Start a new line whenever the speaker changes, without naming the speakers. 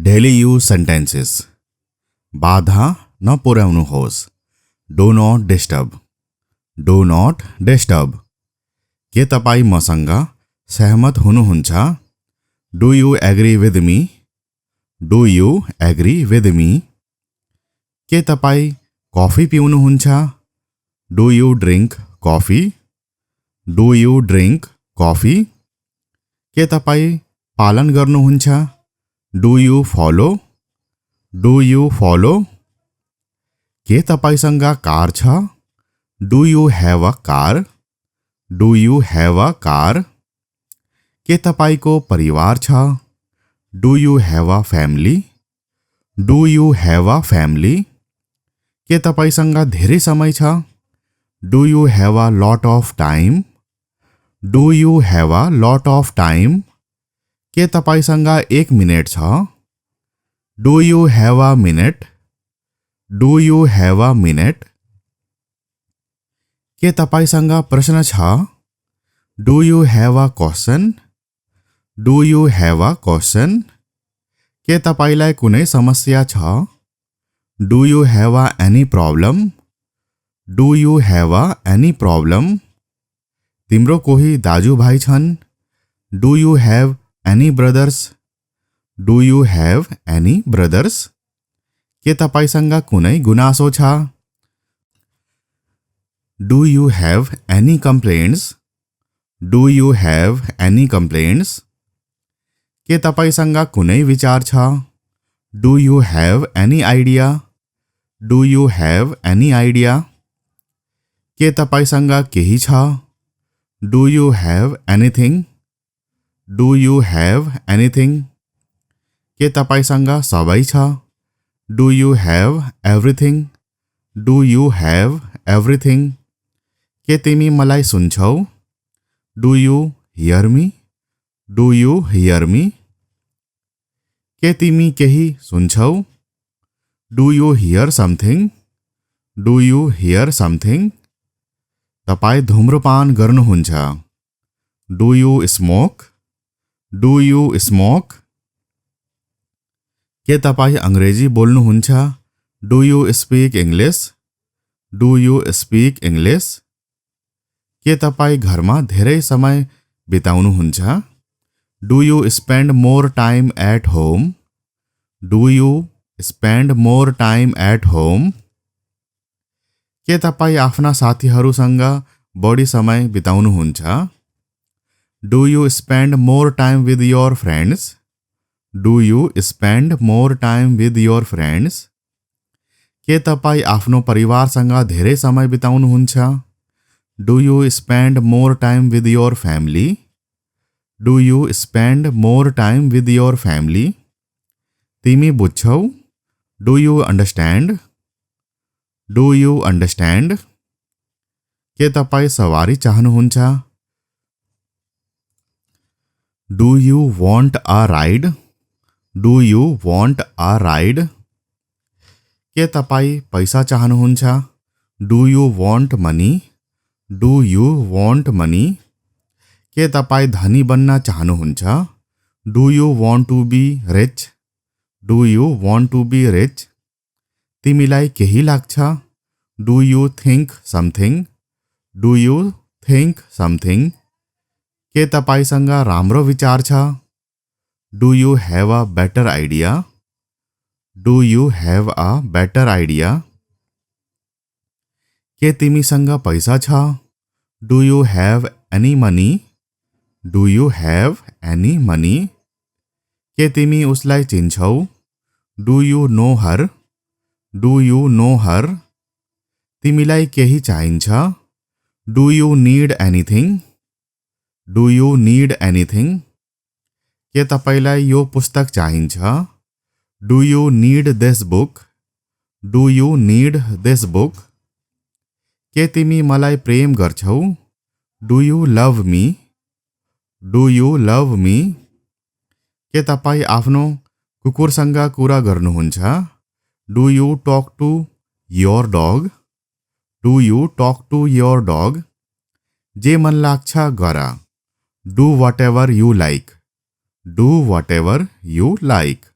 Daily use sentences. बाधा नपुर्याउनुहोस्। Do not disturb. Do not disturb. के तपाईँ मसँग सहमत हुनुहुन्छ? Do you agree with me? Do you agree with me? के तपाईँ कफी पिउनुहुन्छ? Do you drink coffee? Do you drink coffee? के तपाईँ पालन गर्नुहुन्छ? Do you follow? Do you follow? के तपाईसँग कार छ? Do you have a car? Do you have a car? के तपाईको परिवार छ? Do you have a family? Do you have a family? के तपाईसँग धेरै समय छ? Do you have a lot of time? Do you have a lot of time? के तपाईसँग 1 मिनेट छ? Do you have a minute? Do you have a minute? के तपाईसँग प्रश्न छ? Do you have a question? Do you have a question? के तपाईलाई कुनै समस्या छ? Do you have a any problem? Do you have a any problem? तिम्रो कोही दाजुभाइ छन्? Do you have any brothers? Do you have any brothers? के तपाईसँग कुनै गुनासो छ? Do you have any complaints? Do you have any complaints? के तपाईसँग कुनै विचार छ? Do you have any idea? Do you have any idea? के तपाईसँग केही छ? Do you have anything? Do you have anything? के तपाईसँग सबै छ? Do you have everything? Do you have everything? के तिमी मलाई सुन्छौ? Do you hear me? Do you hear me? के तिमी केही सुन्छौ? Do you hear something? Do you hear something? तपाईँ धूम्रपान गर्नुहुन्छ? Do you smoke? Do you smoke? के तपाईँ अंग्रेजी बोल्नुहुन्छ? Do you speak English? Do you speak English? के तपाईँ घरमा धेरै समय बिताउनुहुन्छ? Do you spend more time at home? Do you spend more time at home? के तपाईँ आफ्ना साथीहरूसँग बढी समय बिताउनुहुन्छ? Do you spend more time with your friends? Do you spend more time with your friends? के तपाईँ आफ्नो परिवारसँग धेरै समय बिताउनुहुन्छ? Do you spend more time with your family? Do you spend more time with your family? तिमी बुझ्छौ? Do you understand? Do you understand? के तपाईँ सवारी चाहनुहुन्छ? Do you want a ride? Do you want a ride? के तपाईँ पैसा चाहनुहुन्छ? Do you want money? Do you want money? के तपाईँ धनी बन्न चाहनुहुन्छ? Do you want to be rich? Do you want to be rich? तिमीलाई केही लाग्छ? Do you think something? Do you think something? के तपाईसँग राम्रो विचार छ? Do you have a better idea? Do you have a better idea? के तिमीसँग पैसा छ? Do you have any money? Do you have any money? के तिमी उसलाई चिन्छौ? Do you know her? Do you know her? तिमीलाई केही चाहिन्छ? Do you need anything? Do you need anything? के तपाईलाई यो पुस्तक चाहिन्छ? Do you need this book? Do you need this book? के तिमी मलाई प्रेम गर्छौ? Do you love me? Do you love me? के तपाईँ आफ्नो कुकुरसँग कुरा गर्नुहुन्छ? Do you talk to your dog? Do you talk to your dog? जे मन लाग्छ गर. Do whatever you like. Do whatever you like.